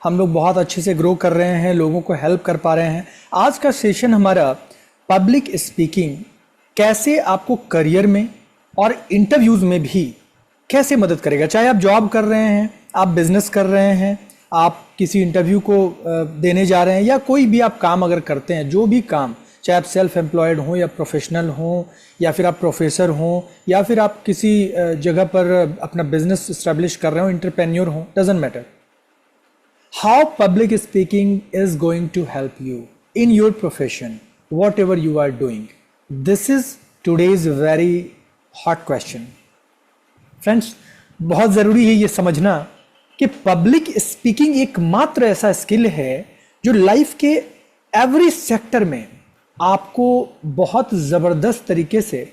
हम लोग बहुत अच्छे से ग्रो कर रहे हैं, लोगों को हेल्प कर पा रहे हैं। आज का सेशन हमारा पब्लिक स्पीकिंग कैसे आपको करियर में और इंटरव्यूज में भी कैसे मदद करेगा। चाहे आप जॉब कर रहे हैं, आप बिजनेस कर रहे हैं, आप किसी इंटरव्यू को देने जा रहे हैं, या कोई भी आप काम अगर करते हैं, जो भी काम, चाहे आप सेल्फ एम्प्लॉयड हों या प्रोफेशनल हों, या फिर आप प्रोफेसर हों, या फिर आप किसी जगह पर अपना बिजनेस इस्टेब्लिश कर रहे हो, एंटरप्रेन्योर हों, doesn't matter. How public speaking is going to help you in your profession, whatever you are doing? This is today's very hot question. Friends, बहुत ज़रूरी है ये समझना कि पब्लिक स्पीकिंग एकमात्र ऐसा स्किल है जो लाइफ के एवरी सेक्टर में आपको बहुत ज़बरदस्त तरीके से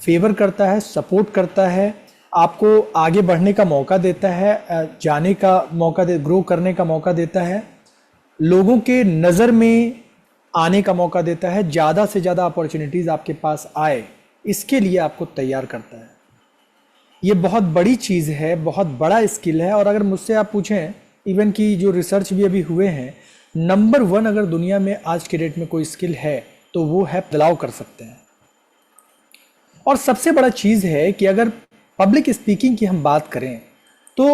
फेवर करता है, सपोर्ट करता है, आपको आगे बढ़ने का मौका देता है, जाने का मौका ग्रो करने का मौका देता है, लोगों के नज़र में आने का मौका देता है, ज़्यादा से ज़्यादा अपॉर्चुनिटीज़ आपके पास आए, इसके लिए आपको तैयार करता है। ये बहुत बड़ी चीज़ है, बहुत बड़ा स्किल है। और अगर मुझसे आप पूछें, इवन की जो रिसर्च भी अभी हुए हैं, नंबर 1 अगर दुनिया में आज के डेट में कोई स्किल है तो वो है बदलाव कर सकते हैं। और सबसे बड़ा चीज़ है कि अगर पब्लिक स्पीकिंग की हम बात करें तो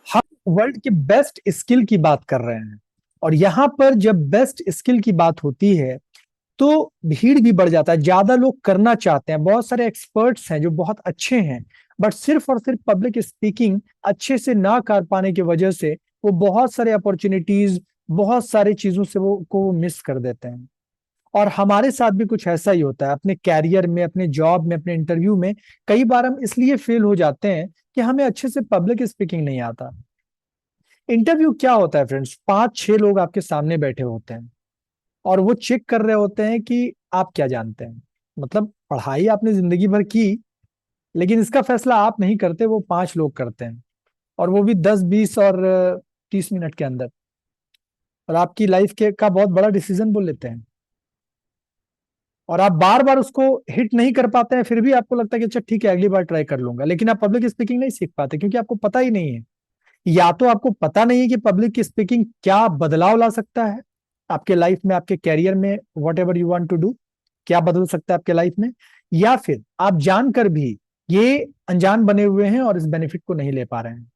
हम वर्ल्ड के बेस्ट स्किल की बात कर रहे हैं। और यहां पर जब बेस्ट स्किल की बात होती है तो भीड़ भी बढ़ जाता है, ज्यादा लोग करना चाहते हैं। बहुत सारे एक्सपर्ट्स हैं जो बहुत अच्छे हैं, बट सिर्फ और सिर्फ पब्लिक स्पीकिंग अच्छे से ना कर पाने की वजह से वो बहुत सारे अपॉर्चुनिटीज, बहुत सारी चीजों से वो मिस कर देते हैं। और हमारे साथ भी कुछ ऐसा ही होता है अपने कैरियर में, अपने जॉब में, अपने इंटरव्यू में। कई बार हम इसलिए फेल हो जाते हैं कि हमें अच्छे से पब्लिक स्पीकिंग नहीं आता। इंटरव्यू क्या होता है फ्रेंड्स? 5-6 लोग आपके सामने बैठे होते हैं और वो चेक कर रहे होते हैं कि आप क्या जानते हैं। मतलब पढ़ाई आपने जिंदगी भर की, लेकिन इसका फैसला आप नहीं करते, वो 5 लोग करते हैं, और वो भी 10, 20 और 30 मिनट के अंदर। और आपकी लाइफ के का बहुत बड़ा डिसीजन बोल लेते हैं, और आप बार बार उसको हिट नहीं कर पाते हैं। फिर भी आपको लगता है कि अच्छा ठीक है, अगली बार ट्राई कर लूंगा, लेकिन आप पब्लिक स्पीकिंग नहीं सीख पाते क्योंकि आपको पता ही नहीं है। या तो आपको पता नहीं है कि पब्लिक स्पीकिंग क्या बदलाव ला सकता है आपके लाइफ में, आपके कैरियर में, whatever you want to do, क्या बदल सकता है आपके लाइफ में। या फिर आप जानकर भी ये अनजान बने हुए हैं और इस बेनिफिट को नहीं ले पा रहे हैं।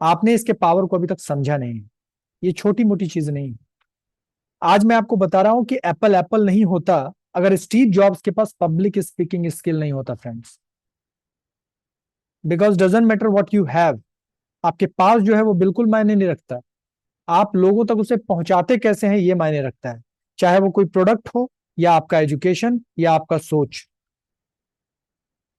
आपने इसके पावर को अभी तक समझा नहीं है। ये छोटी मोटी चीज नहीं। आज मैं आपको बता रहा हूं कि एप्पल एप्पल नहीं होता अगर स्टीव जॉब्स के पास पब्लिक स्पीकिंग स्किल नहीं होता friends. Because doesn't matter what you have, आपके पास जो है वो बिल्कुल मायने नहीं रखता। आप लोगों तक उसे पहुंचाते कैसे हैं ये मायने रखता है। चाहे वो कोई प्रोडक्ट हो, या आपका एजुकेशन, या आपका सोच,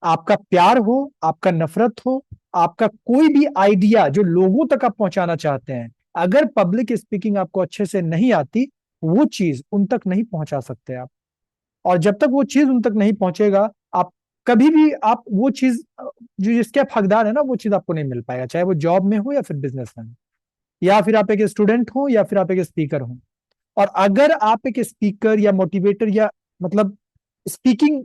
आपका प्यार हो, आपका नफरत हो, आपका कोई भी आइडिया जो लोगों तक आप पहुंचाना चाहते हैं, अगर पब्लिक स्पीकिंग आपको अच्छे से नहीं आती, वो चीज उन तक नहीं पहुंचा सकते आप। और जब तक वो चीज उन तक नहीं पहुंचेगा, आप कभी भी आप वो चीज जो जिसके आप हकदार है ना, वो चीज आपको नहीं मिल पाएगा। चाहे वो जॉब में हो या फिर बिजनेस में हो, या फिर आप एक स्टूडेंट हो या फिर आप एक स्पीकर हो। और अगर आप एक स्पीकर या मोटिवेटर या मतलब स्पीकिंग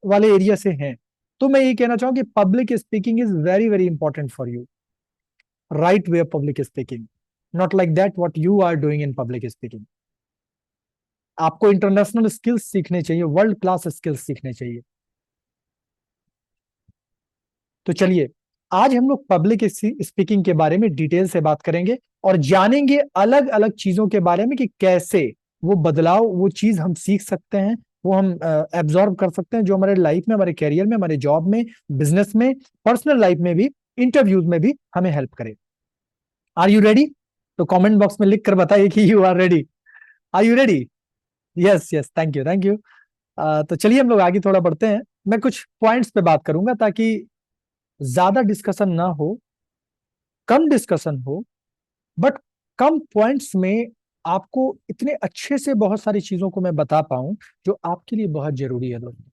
वाले एरिया से हैं, तो मैं ये कहना चाहूंगा कि public speaking is very very important for you. Right way of public speaking, not like that what you are doing in public speaking. आपको इंटरनेशनल स्किल्स सीखने चाहिए, वर्ल्ड क्लास स्किल्स सीखने चाहिए। तो चलिए, आज हम लोग पब्लिक स्पीकिंग के बारे में डिटेल से बात करेंगे और जानेंगे अलग अलग चीजों के बारे में कि कैसे वो बदलाव, वो चीज हम सीख सकते हैं, वो हम एब्जॉर्ब कर सकते हैं, जो हमारे लाइफ में, हमारे कैरियर में, हमारे जॉब में, बिजनेस में, पर्सनल लाइफ में भी, इंटरव्यूज में भी हमें हेल्प करे। Are you ready? तो कमेंट बॉक्स में लिख कर बताइए कि you are ready. Are you ready? Yes yes, thank you thank you. तो चलिए हम लोग आगे थोड़ा बढ़ते हैं। मैं कुछ पॉइंट्स पे बात करूंगा ताकि ज्यादा डिस्कशन ना हो, कम डिस्कशन हो, बट कम पॉइंट्स में आपको इतने अच्छे से बहुत सारी चीजों को मैं बता पाऊं जो आपके लिए बहुत जरूरी है दोस्तों।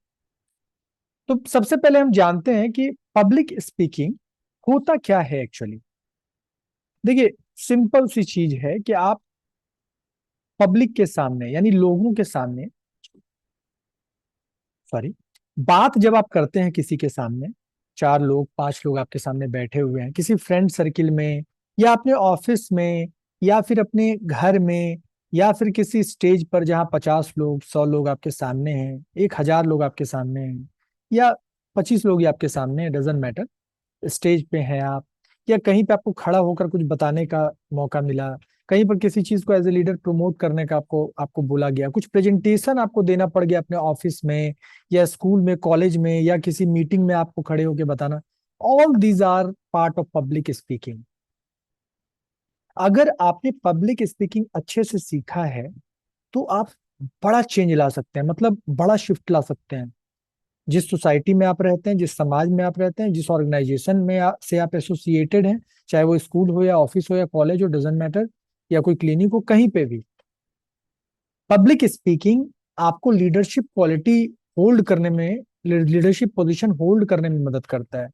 तो सबसे पहले हम जानते हैं कि पब्लिक स्पीकिंग होता क्या है एक्चुअली। देखिए, सिंपल सी चीज है कि आप पब्लिक के सामने, यानी लोगों के सामने, सॉरी, बात जब आप करते हैं किसी के सामने, 4 लोग 5 लोग आपके सामने बैठे हुए हैं, किसी फ्रेंड सर्किल में, या अपने ऑफिस में, या फिर अपने घर में, या फिर किसी स्टेज पर जहाँ 50 लोग, 100 लोग आपके सामने हैं, 1000 लोग आपके सामने हैं, या 25 लोग ही आपके सामने हैं, डजेंट मैटर, स्टेज पे हैं आप, या कहीं पे आपको खड़ा होकर कुछ बताने का मौका मिला, कहीं पर किसी चीज को एज ए लीडर प्रमोट करने का आपको आपको बोला गया, कुछ प्रेजेंटेशन आपको देना पड़ गया अपने ऑफिस में या स्कूल में, कॉलेज में, या किसी मीटिंग में आपको खड़े होकर बताना, all these are part of public speaking. अगर आपने पब्लिक स्पीकिंग अच्छे से सीखा है तो आप बड़ा चेंज ला सकते हैं, मतलब बड़ा शिफ्ट ला सकते हैं। जिस सोसाइटी में आप रहते हैं, जिस समाज में आप रहते हैं, जिस ऑर्गेनाइजेशन में से आप एसोसिएटेड हैं, चाहे वो स्कूल हो या ऑफिस हो या कॉलेज हो, डजेंट मैटर, या कोई क्लिनिक हो, कहीं पे भी पब्लिक स्पीकिंग आपको लीडरशिप क्वालिटी होल्ड करने में, लीडरशिप पोजीशन होल्ड करने में मदद करता है।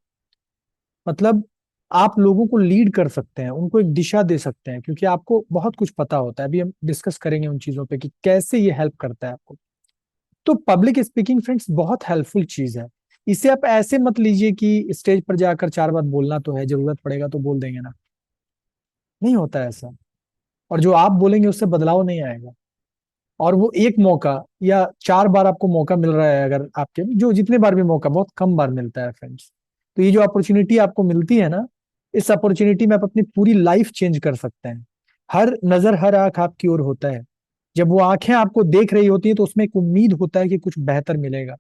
मतलब आप लोगों को लीड कर सकते हैं, उनको एक दिशा दे सकते हैं, क्योंकि आपको बहुत कुछ पता होता है। अभी हम डिस्कस करेंगे उन चीजों पे कि कैसे ये हेल्प करता है आपको। तो पब्लिक स्पीकिंग फ्रेंड्स बहुत हेल्पफुल चीज है। इसे आप ऐसे मत लीजिए कि स्टेज पर जाकर 4 बात बोलना तो है, जरूरत पड़ेगा तो बोल देंगे ना, नहीं होता है ऐसा। और जो आप बोलेंगे उससे बदलाव नहीं आएगा। और वो एक मौका या 4 बार आपको मौका मिल रहा है, अगर आपके जो जितने बार भी मौका, बहुत कम बार मिलता है फ्रेंड्स। तो ये जो अपॉर्चुनिटी आपको मिलती है ना, इस अपॉर्चुनिटी में आप अपनी पूरी लाइफ चेंज कर सकते हैं। हर नजर, हर आंख आपकी ओर होता है। जब वो आंखें आपको देख रही होती है तो उसमें एक उम्मीद होता है कि कुछ बेहतर मिलेगा।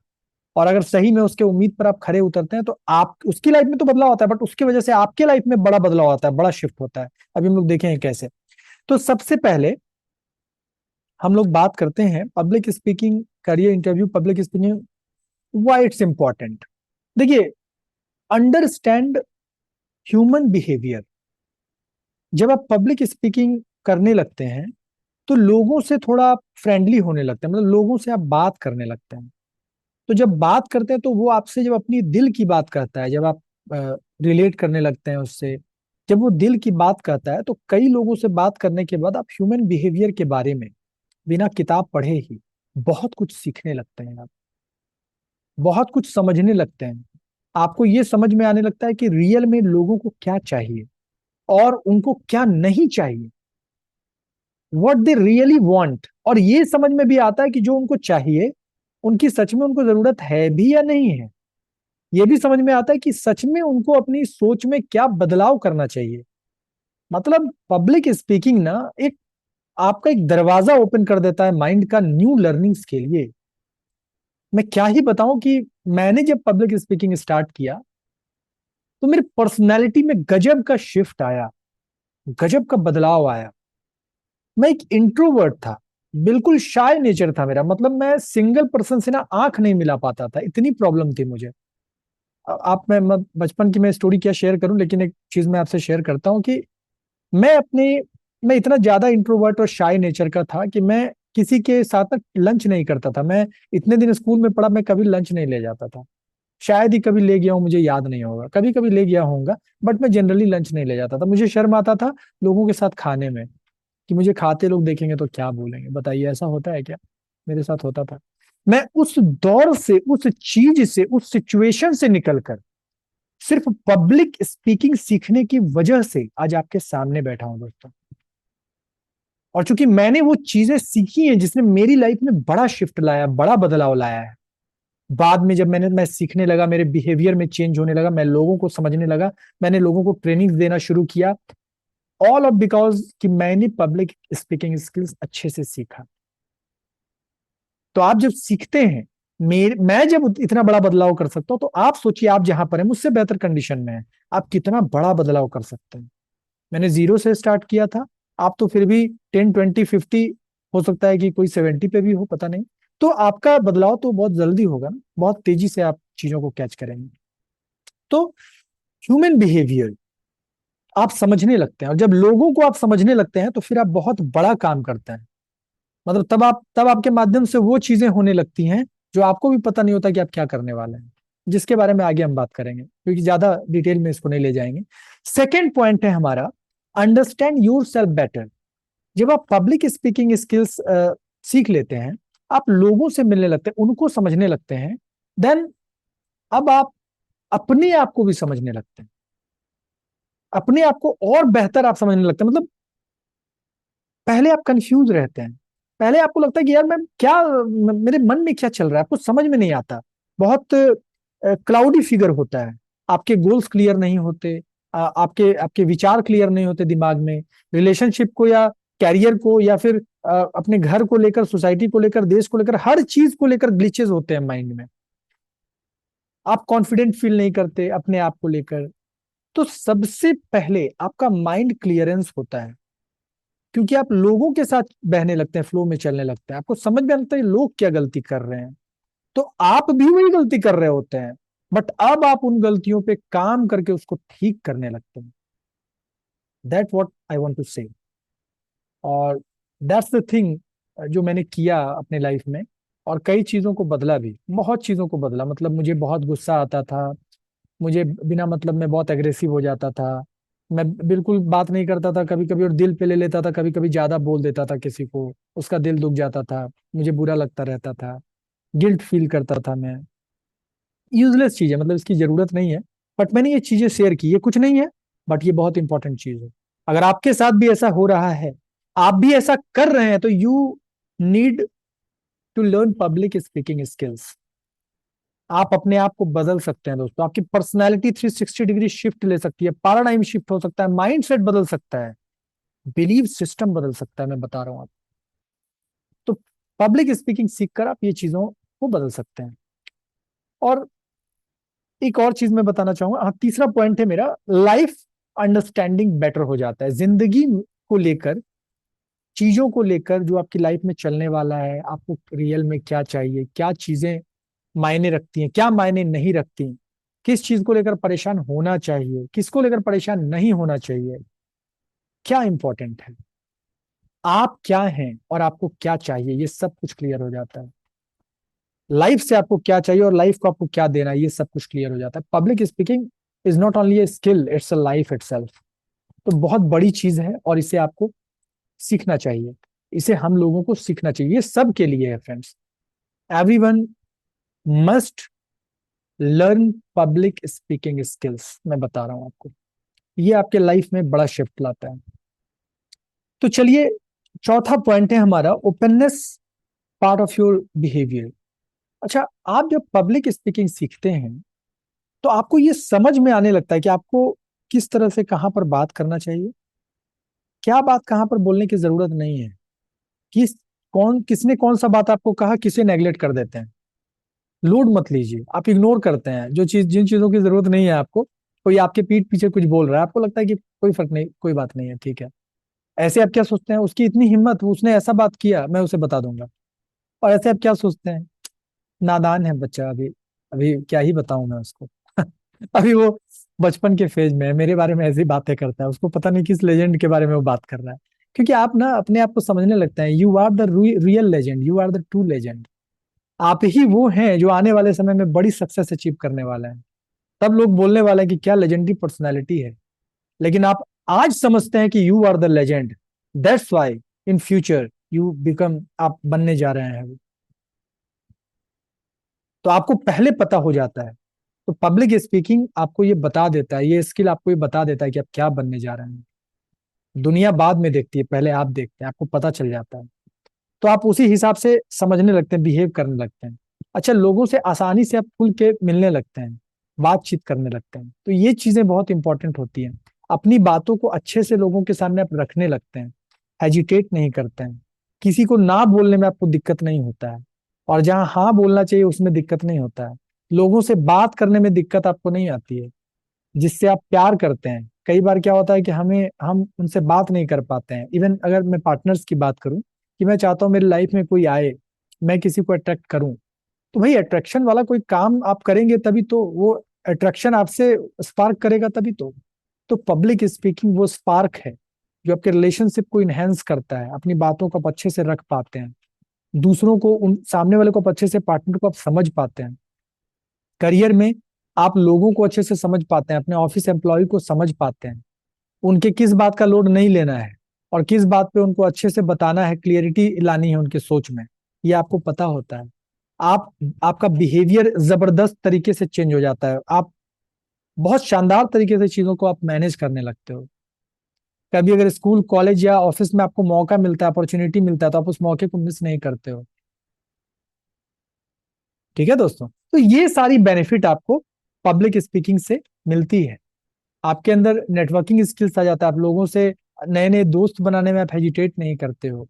और अगर सही में उसके उम्मीद पर आप खरे उतरते हैं तो आप, उसकी लाइफ में तो बदलाव आता है, बट उसकी वजह से आपके लाइफ में बड़ा बदलाव आता है, बड़ा शिफ्ट होता है। अभी हम लोग देखेंगे कैसे। तो सबसे पहले हम लोग बात करते हैं public speaking, career interview, public speaking, why it's important. देखिए, अंडरस्टैंड ह्यूमन बिहेवियर। जब आप पब्लिक स्पीकिंग करने लगते हैं तो लोगों से थोड़ा फ्रेंडली होने लगते हैं, मतलब लोगों से आप बात करने लगते हैं। तो जब बात करते हैं तो वो आपसे जब अपनी दिल की बात करता है, जब आप रिलेट करने लगते हैं उससे, जब वो दिल की बात करता है, तो कई लोगों से बात करने के बाद आप ह्यूमन बिहेवियर के बारे में बिना किताब पढ़े ही बहुत कुछ सीखने लगते हैं। आप बहुत कुछ समझने लगते हैं। आपको ये समझ में आने लगता है कि रियल में लोगों को क्या चाहिए और उनको क्या नहीं चाहिए, व्हाट दे रियली वांट। और ये समझ में भी आता है कि जो उनको चाहिए, उनकी सच में उनको जरूरत है भी या नहीं है। ये भी समझ में आता है कि सच में उनको अपनी सोच में क्या बदलाव करना चाहिए। मतलब पब्लिक स्पीकिंग ना एक आपका एक दरवाजा ओपन कर देता है माइंड का न्यू लर्निंग्स के लिए। मैं क्या ही बताऊं कि मैंने जब पब्लिक स्पीकिंग स्टार्ट किया तो मेरी पर्सनैलिटी में गजब का शिफ्ट आया, गजब का बदलाव आया। मैं एक इंट्रोवर्ट था, बिल्कुल शाय नेचर था मेरा, मतलब मैं सिंगल पर्सन से ना आंख नहीं मिला पाता था, इतनी प्रॉब्लम थी मुझे। आप मैं बचपन की मैं स्टोरी क्या शेयर करूं, लेकिन एक चीज मैं आपसे शेयर करता हूं कि मैं अपने मैं इतना ज्यादा इंट्रोवर्ट और शाय नेचर का था कि मैं किसी के साथ ना लंच नहीं करता था। मैं इतने दिन स्कूल में पढ़ा, मैं कभी लंच नहीं ले जाता था। शायद ही कभी ले गया हूँ, मुझे याद नहीं होगा, कभी कभी ले गया होऊंगा, बट मैं जनरली लंच नहीं ले जाता था। मुझे शर्म आता था लोगों के साथ खाने में, कि मुझे खाते लोग देखेंगे तो क्या बोलेंगे। बताइए, ऐसा होता है क्या? मेरे साथ होता था। मैं उस दौर से, उस चीज से, उस सिचुएशन से निकलकर सिर्फ पब्लिक स्पीकिंग सीखने की वजह से आज आपके सामने बैठा हूं दोस्तों। और चूंकि मैंने वो चीजें सीखी हैं जिसने मेरी लाइफ में बड़ा शिफ्ट लाया, बड़ा बदलाव लाया है। बाद में जब मैं सीखने लगा, मेरे बिहेवियर में चेंज होने लगा, मैं लोगों को समझने लगा, मैंने लोगों को ट्रेनिंग देना शुरू किया, ऑल ऑफ बिकॉज कि मैंने पब्लिक स्पीकिंग स्किल्स अच्छे से सीखा। तो आप जब सीखते हैं, मैं जब इतना बड़ा बदलाव कर सकता हूं, तो आप सोचिए आप जहां पर हैं, मुझसे बेहतर कंडीशन में है, आप कितना बड़ा बदलाव कर सकते हैं। मैंने 0 से स्टार्ट किया था, आप तो फिर भी 10, 20, 50, हो सकता है कि कोई 70 पे भी हो, पता नहीं। तो आपका बदलाव तो बहुत जल्दी होगा ना, बहुत तेजी से आप चीजों को कैच करेंगे। तो ह्यूमन बिहेवियर आप समझने लगते हैं, और जब लोगों को आप समझने लगते हैं तो फिर आप बहुत बड़ा काम करते हैं। मतलब तब आपके माध्यम से वो चीजें होने लगती हैं जो आपको भी पता नहीं होता कि आप क्या करने वाले हैं, जिसके बारे में आगे हम बात करेंगे, क्योंकि ज्यादा डिटेल में इसको नहीं ले जाएंगे। सेकेंड पॉइंट है हमारा, अंडरस्टैंड योर सेल्फ बेटर। जब आप पब्लिक स्पीकिंग स्किल्स सीख लेते हैं, आप लोगों से मिलने लगते हैं, उनको समझने लगते हैं, देन अब आप अपने आप को भी समझने लगते हैं, अपने आप को और बेहतर आप समझने लगते हैं। मतलब पहले आप कंफ्यूज रहते हैं, पहले आपको लगता है कि यार मैं क्या, मेरे मन में क्या चल रहा है, आपको समझ में नहीं आता। बहुत क्लाउडी फिगर होता है, आपके गोल्स क्लियर नहीं होते, आपके आपके विचार क्लियर नहीं होते दिमाग में, रिलेशनशिप को या कैरियर को या फिर अपने घर को लेकर, सोसाइटी को लेकर, देश को लेकर, हर चीज को लेकर ग्लिचेस होते हैं माइंड में। आप कॉन्फिडेंट फील नहीं करते अपने आप को लेकर। तो सबसे पहले आपका माइंड क्लियरेंस होता है, क्योंकि आप लोगों के साथ बहने लगते हैं, फ्लो में चलने लगते हैं, आपको समझ में आता है लोग क्या गलती कर रहे हैं, तो आप भी वही गलती कर रहे होते हैं, बट अब आप उन गलतियों पे काम करके उसको ठीक करने लगते हैं। That what I want to say. और दैट्स द थिंग जो मैंने किया अपने लाइफ में, और कई चीजों को बदला भी, बहुत चीजों को बदला। मतलब मुझे बहुत गुस्सा आता था, मुझे बिना मतलब में बहुत एग्रेसिव हो जाता था, मैं बिल्कुल बात नहीं करता था कभी कभी, और दिल पे ले लेता था, कभी कभी ज्यादा बोल देता था किसी को, उसका दिल दुख जाता था, मुझे बुरा लगता रहता था, गिल्ट फील करता था मैं। यूजलेस चीज है, मतलब इसकी जरूरत नहीं है, बट मैंने ये चीजें शेयर की, ये कुछ नहीं है, बट ये बहुत इंपॉर्टेंट चीज है। अगर आपके साथ भी ऐसा हो रहा है, आप भी ऐसा कर रहे हैं, तो you need to learn public speaking skills. आप अपने आप को बदल सकते हैं दोस्तों, आपकी पर्सनैलिटी 360 डिग्री शिफ्ट ले सकती है, पैराडाइम शिफ्ट हो सकता है, माइंड सेट बदल सकता है, बिलीव सिस्टम बदल सकता है, मैं बता रहा हूं आप। तो पब्लिक स्पीकिंग सीखकर आप ये चीजों को बदल सकते हैं। और एक और चीज मैं बताना चाहूंगा, हाँ, तीसरा पॉइंट है मेरा, लाइफ अंडरस्टैंडिंग बेटर हो जाता है। जिंदगी को लेकर, चीजों को लेकर, जो आपकी लाइफ में चलने वाला है, आपको रियल में क्या चाहिए, क्या चीजें मायने रखती हैं, क्या मायने नहीं रखती, किस चीज को लेकर परेशान होना चाहिए, किसको लेकर परेशान नहीं होना चाहिए, क्या इंपॉर्टेंट है, आप क्या हैं और आपको क्या चाहिए, ये सब कुछ क्लियर हो जाता है। लाइफ से आपको क्या चाहिए और लाइफ को आपको क्या देना है, ये सब कुछ क्लियर हो जाता है। Public speaking is not only a skill, it's a life itself. तो बहुत बड़ी चीज है और इसे आपको सीखना चाहिए, इसे हम लोगों को सीखना चाहिए, ये सब के लिए है friends. Everyone must learn public speaking skills, मैं बता रहा हूं आपको, ये आपके लाइफ में बड़ा शिफ्ट लाता है। तो चलिए, चौथा पॉइंट है हमारा, openness part of your behaviour. अच्छा, आप जब पब्लिक स्पीकिंग सीखते हैं, तो आपको ये समझ में आने लगता है कि आपको किस तरह से कहाँ पर बात करना चाहिए, क्या बात कहाँ पर बोलने की जरूरत नहीं है, किस कौन किसने कौन सा बात आपको कहा, किसे नेग्लेक्ट कर देते हैं। लोड मत लीजिए, आप इग्नोर करते हैं जो चीज, जिन चीजों की जरूरत नहीं है आपको। कोई आपके पीठ पीछे कुछ बोल रहा है, आपको लगता है कि कोई फर्क नहीं, कोई बात नहीं है, ठीक है। ऐसे आप क्या सोचते हैं, उसकी इतनी हिम्मत, उसने ऐसा बात किया, मैं उसे बता दूंगा। और ऐसे आप क्या सोचते हैं, नादान है बच्चा, अभी अभी क्या ही बताऊं मैं उसको। अभी वो बचपन के फेज में है, मेरे बारे में ऐसी बातें करता है, उसको पता नहीं किस लेजेंड के बारे में वो बात कर रहा है। क्योंकि आप ना अपने आप को समझने लगते हैं, you are the real legend, you are the true legend. आप ही वो हैं जो आने वाले समय में बड़ी सक्सेस अचीव करने वाले हैं। तब लोग बोलने वाले हैं कि क्या लेजेंडरी पर्सनैलिटी है। लेकिन आप आज समझते हैं कि you are the legend, that's why in future you become, आप बनने जा रहे हैं। तो आपको पहले पता हो जाता है। तो पब्लिक स्पीकिंग आपको ये बता देता है, ये स्किल आपको ये बता देता है कि आप क्या बनने जा रहे हैं। दुनिया बाद में देखती है, पहले आप देखते हैं, आपको पता चल जाता है। तो आप उसी हिसाब से समझने लगते हैं, बिहेव करने लगते हैं। अच्छा, लोगों से आसानी से आप खुल के मिलने लगते हैं, बातचीत करने लगते हैं। तो ये चीजें बहुत इंपॉर्टेंट होती हैं। अपनी बातों को अच्छे से लोगों के सामने आप रखने लगते हैं, हेजिटेट नहीं करते हैं, किसी को ना बोलने में आपको दिक्कत नहीं होता है, और जहाँ हाँ बोलना चाहिए उसमें दिक्कत नहीं होता है। लोगों से बात करने में दिक्कत आपको नहीं आती है, जिससे आप प्यार करते हैं। कई बार क्या होता है कि हम उनसे बात नहीं कर पाते हैं। इवन अगर मैं पार्टनर्स की बात करूं, कि मैं चाहता हूं मेरी लाइफ में कोई आए, मैं किसी को अट्रैक्ट करूं, तो भाई अट्रैक्शन वाला कोई काम आप करेंगे तभी तो वो अट्रैक्शन आपसे स्पार्क करेगा, तभी तो पब्लिक स्पीकिंग वो स्पार्क है जो आपके रिलेशनशिप को इनहेंस करता है। अपनी बातों को आप अच्छे से रख पाते हैं, दूसरों को, उन सामने वाले को आप अच्छे से, पार्टनर को आप समझ पाते हैं। करियर में आप लोगों को अच्छे से समझ पाते हैं, अपने ऑफिस एम्प्लॉय को समझ पाते हैं, उनके किस बात का लोड नहीं लेना है और किस बात पे उनको अच्छे से बताना है, क्लियरिटी लानी है उनके सोच में, ये आपको पता होता है। आप आपका बिहेवियर जबरदस्त तरीके से चेंज हो जाता है, आप बहुत शानदार तरीके से चीजों को आप मैनेज करने लगते हो। कभी अगर स्कूल कॉलेज या ऑफिस में आपको मौका मिलता है, अपॉर्चुनिटी मिलता है, तो आप उस मौके को मिस नहीं करते हो। ठीक है दोस्तों, तो ये सारी बेनिफिट आपको पब्लिक स्पीकिंग से मिलती है। आपके अंदर नेटवर्किंग स्किल्स आ जाता है, आप लोगों से नए नए दोस्त बनाने में आप हेजिटेट नहीं करते हो।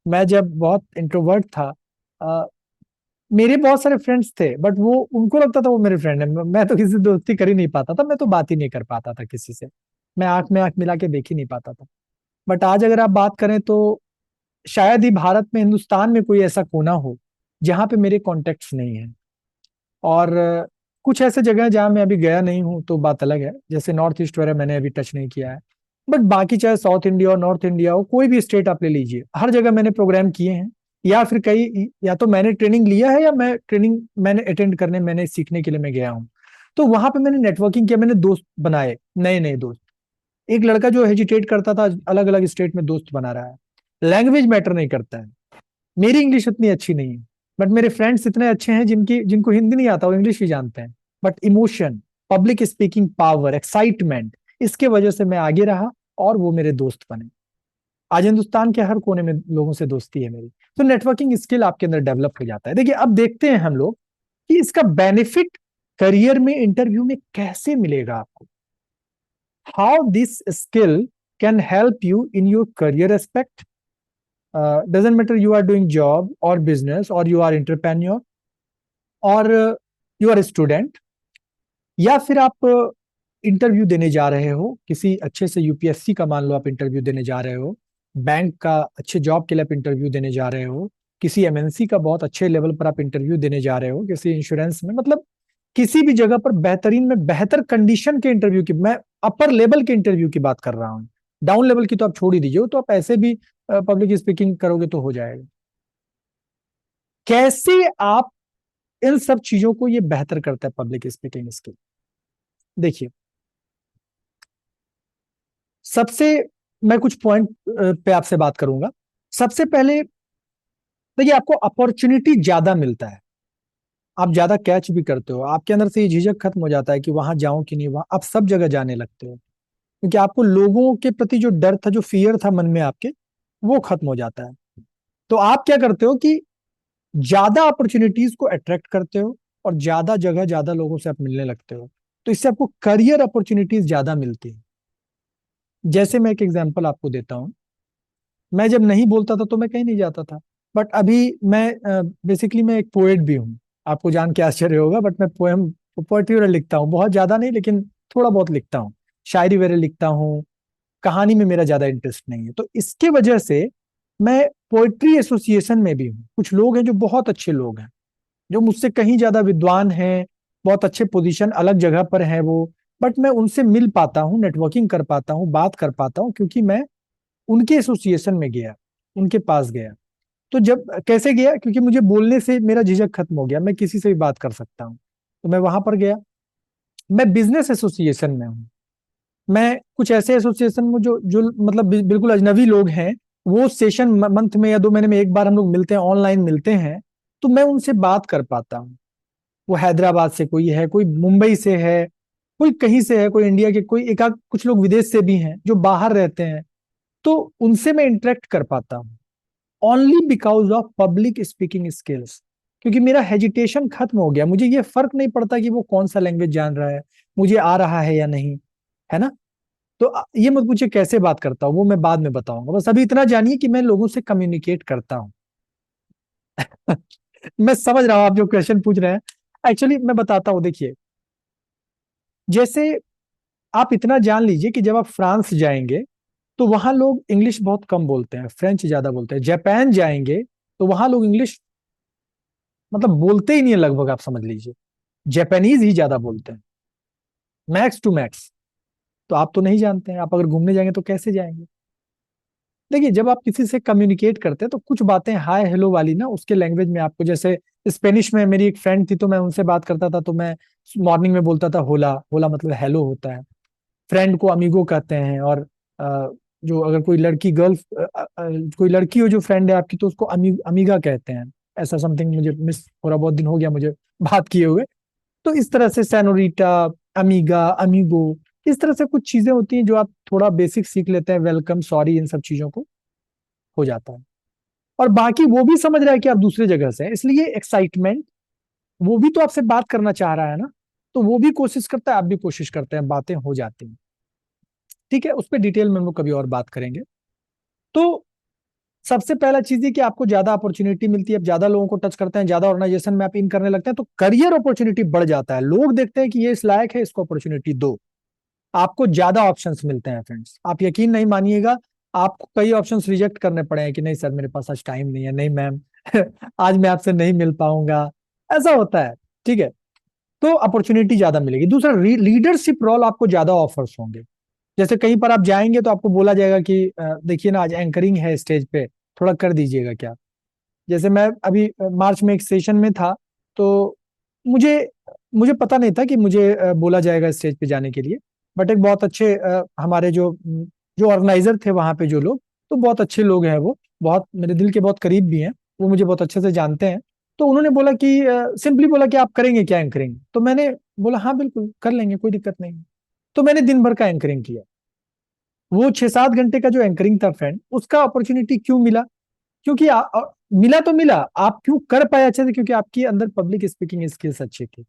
मैं जब बहुत इंट्रोवर्ट था, अ, मेरे बहुत सारे फ्रेंड्स थे, बट वो उनको लगता था वो मेरे फ्रेंड है, मैं तो किसी से दोस्ती कर ही नहीं पाता था, मैं तो बात ही नहीं कर पाता था किसी से, मैं आंख में आंख मिला के देख ही नहीं पाता था। बट आज अगर आप बात करें तो शायद ही भारत में, हिंदुस्तान में कोई ऐसा कोना हो जहां पे मेरे कॉन्टेक्ट्स नहीं है। और कुछ ऐसे जगह हैं जहां मैं अभी गया नहीं हूं तो बात अलग है, जैसे नॉर्थ ईस्ट वगैरह मैंने अभी टच नहीं किया है। बट बाकी चाहे साउथ इंडिया और नॉर्थ इंडिया हो, कोई भी स्टेट आप ले लीजिए, हर जगह मैंने प्रोग्राम किए हैं, या फिर कई, या तो मैंने ट्रेनिंग लिया है या मैं ट्रेनिंग मैंने अटेंड करने, मैंने सीखने के लिए मैं गया हूँ। तो वहां पे मैंने नेटवर्किंग किया, मैंने दोस्त बनाए, नए नए दोस्त। एक लड़का जो हेजिटेट करता था, अलग अलग स्टेट में दोस्त बना रहा है। लैंग्वेज मैटर नहीं करता है, मेरी इंग्लिश उतनी अच्छी नहीं है, बट मेरे फ्रेंड्स इतने अच्छे हैं जिनकी जिनको हिंदी नहीं आता, वो इंग्लिश ही जानते हैं। But emotion, public speaking power, excitement, इसके वजह से मैं आगे रहा और वो मेरे दोस्त बने। आज हिंदुस्तान के हर कोने में लोगों से दोस्ती है मेरी। तो नेटवर्किंग स्किल आपके अंदर डेवलप हो जाता है। देखिए, अब देखते हैं हम लोग कि इसका बेनिफिट करियर में, इंटरव्यू में कैसे मिलेगा आपको। How this skill can help you in your career aspect. Doesn't matter you are doing job और बिजनेस, और यू आर एंटरप्रेन्योर, और यू आर स्टूडेंट, या फिर आप इंटरव्यू देने जा रहे हो किसी अच्छे से यूपीएससी का, मान लो आप इंटरव्यू देने जा रहे हो, बैंक का अच्छे जॉब के लिए आप इंटरव्यू देने जा रहे हो, किसी एमएनसी का बहुत अच्छे लेवल पर आप इंटरव्यू देने जा रहे हो, किसी इंश्योरेंस में, मतलब किसी भी जगह पर बेहतरीन में बेहतर कंडीशन के इंटरव्यू की, मैं अपर लेवल के इंटरव्यू की बात कर रहा हूँ। डाउन लेवल की तो आप छोड़ ही दीजिए, तो आप ऐसे भी पब्लिक स्पीकिंग करोगे तो हो जाएगा। कैसे आप इन सब चीजों को ये बेहतर करता है पब्लिक स्पीकिंग स्किल। देखिए, सबसे, मैं कुछ पॉइंट पे आपसे बात करूंगा। सबसे पहले देखिए, आपको अपॉर्चुनिटी ज्यादा मिलता है, आप ज्यादा कैच भी करते हो, आपके अंदर से ये झिझक खत्म हो जाता है कि वहां जाऊं कि नहीं, वहां आप सब जगह जाने लगते हो, क्योंकि आपको लोगों के प्रति जो डर था, जो फियर था मन में आपके, वो खत्म हो जाता है। तो आप क्या करते हो कि ज्यादा अपॉर्चुनिटीज को अट्रैक्ट करते हो, और ज्यादा जगह, ज्यादा लोगों से आप मिलने लगते हो, तो इससे आपको करियर अपॉर्चुनिटीज ज्यादा मिलती है। जैसे मैं एक एग्जांपल आपको देता हूँ, मैं जब नहीं बोलता था तो मैं कहीं नहीं जाता था, बट अभी मैं बेसिकली मैं एक पोएट भी हूँ। आपको जान के आश्चर्य होगा, बट मैं पोएम, पोएट्री वगैरह लिखता हूँ, बहुत ज्यादा नहीं लेकिन थोड़ा बहुत लिखता हूँ, शायरी वगैरह लिखता हूँ। कहानी में मेरा ज्यादा इंटरेस्ट नहीं है, तो इसके वजह से मैं पोएट्री एसोसिएशन में भी हूँ। कुछ लोग हैं जो बहुत अच्छे लोग हैं, जो मुझसे कहीं ज्यादा विद्वान हैं, बहुत अच्छे पोजीशन, अलग जगह पर हैं वो, बट मैं उनसे मिल पाता हूँ, नेटवर्किंग कर पाता हूँ, बात कर पाता हूँ, क्योंकि मैं उनके एसोसिएशन में गया, उनके पास गया। तो जब कैसे गया, क्योंकि मुझे बोलने से मेरा झिझक खत्म हो गया, मैं किसी से भी बात कर सकता हूँ, तो मैं वहां पर गया। मैं बिजनेस एसोसिएशन में हूँ, मैं कुछ ऐसे एसोसिएशन में जो जो मतलब बिल्कुल अजनबी लोग हैं, वो सेशन मंथ में या 2 महीने में एक बार हम लोग मिलते हैं, ऑनलाइन मिलते हैं, तो मैं उनसे बात कर पाता हूँ। वो हैदराबाद से कोई है, कोई मुंबई से है, कोई कहीं से है, कोई इंडिया के, कोई एक आध, कुछ लोग विदेश से भी हैं जो बाहर रहते हैं, तो उनसे मैं इंटरेक्ट कर पाता हूँ, only because of public speaking skills. क्योंकि मेरा हेजिटेशन खत्म हो गया, मुझे ये फर्क नहीं पड़ता कि वो कौन सा लैंग्वेज जान रहा है, मुझे आ रहा है या नहीं, है ना। तो ये मत पूछे कैसे बात करता हूँ, वो मैं बाद में बताऊंगा, बस अभी इतना जानिए कि मैं लोगों से कम्युनिकेट करता हूँ। मैं समझ रहा हूँ आप जो क्वेश्चन पूछ रहे हैं, एक्चुअली मैं बताता हूँ। देखिए, जैसे आप इतना जान लीजिए कि जब आप फ्रांस जाएंगे तो वहां लोग इंग्लिश बहुत कम बोलते हैं, फ्रेंच ज्यादा बोलते हैं। जापान जाएंगे तो वहां लोग इंग्लिश मतलब बोलते ही नहीं है, लगभग आप समझ लीजिए जापानीज ही ज्यादा बोलते हैं, मैक्स टू मैक्स। तो आप तो नहीं जानते हैं, आप अगर घूमने जाएंगे तो कैसे जाएंगे। देखिए, जब आप किसी से कम्युनिकेट करते हैं तो कुछ बातें हाय हेलो वाली ना, उसके लैंग्वेज में आपको, जैसे स्पेनिश में मेरी एक फ्रेंड थी, तो मैं उनसे बात करता था, तो मैं मॉर्निंग में बोलता था होला, होला मतलब हेलो होता है। फ्रेंड को अमीगो कहते हैं, और जो अगर कोई लड़की गर्ल, कोई लड़की हो जो फ्रेंड है आपकी, तो उसको अमीगा कहते हैं, ऐसा समथिंग, मुझे मिस, थोड़ा बहुत दिन हो गया मुझे बात किए हुए। तो इस तरह से सैनोरिटा, अमीगा, अमीगो, इस तरह से कुछ चीजें होती हैं जो आप थोड़ा बेसिक सीख लेते हैं, वेलकम, सॉरी, इन सब चीजों को हो जाता है। और बाकी वो भी समझ रहा है कि आप दूसरे जगह से हैं, इसलिए एक्साइटमेंट, वो भी तो आपसे बात करना चाह रहा है ना, तो वो भी कोशिश करता है, आप भी कोशिश करते हैं, बातें हो जाती हैं। ठीक है, उस पर डिटेल में हम लोग कभी और बात करेंगे। तो सबसे पहला चीज है कि आपको ज्यादा अपॉर्चुनिटी मिलती है, आप ज्यादा लोगों को टच करते हैं, ज्यादा ऑर्गेनाइजेशन में आप इन करने लगते हैं, तो करियर अपॉर्चुनिटी बढ़ जाता है। लोग देखते हैं कि ये इस लायक है, इसको अपॉर्चुनिटी दो, आपको ज्यादा ऑप्शंस मिलते हैं। फ्रेंड्स, आप यकीन नहीं मानिएगा, आपको कई ऑप्शंस रिजेक्ट करने पड़े हैं कि नहीं सर मेरे पास आज टाइम नहीं है, नहीं मैम आज मैं आपसे नहीं मिल पाऊंगा, ऐसा होता है। ठीक है, तो अपॉर्चुनिटी ज्यादा मिलेगी। दूसरा, लीडरशिप रोल आपको ज्यादा ऑफर्स होंगे। जैसे कहीं पर आप जाएंगे तो आपको बोला जाएगा कि देखिए ना आज एंकरिंग है स्टेज पे, थोड़ा कर दीजिएगा क्या। जैसे मैं अभी मार्च में एक सेशन में था, तो मुझे मुझे पता नहीं था कि मुझे बोला जाएगा स्टेज पे जाने के लिए। बट एक बहुत अच्छे हमारे जो जो ऑर्गेनाइजर थे वहां पे जो लोग, तो बहुत अच्छे लोग हैं, वो बहुत मेरे दिल के बहुत करीब भी हैं, वो मुझे बहुत अच्छे से जानते हैं। तो उन्होंने बोला कि सिंपली बोला कि आप करेंगे क्या एंकरिंग, तो मैंने बोला हाँ बिल्कुल कर लेंगे, कोई दिक्कत नहीं। तो मैंने दिन भर का एंकरिंग किया। वो 6-7 घंटे का जो एंकरिंग था फ्रेंड, उसका अपॉर्चुनिटी क्यों मिला? क्योंकि मिला तो मिला, आप क्यों कर पाए अच्छे से? क्योंकि आपके अंदर पब्लिक स्पीकिंग स्किल्स अच्छी थी।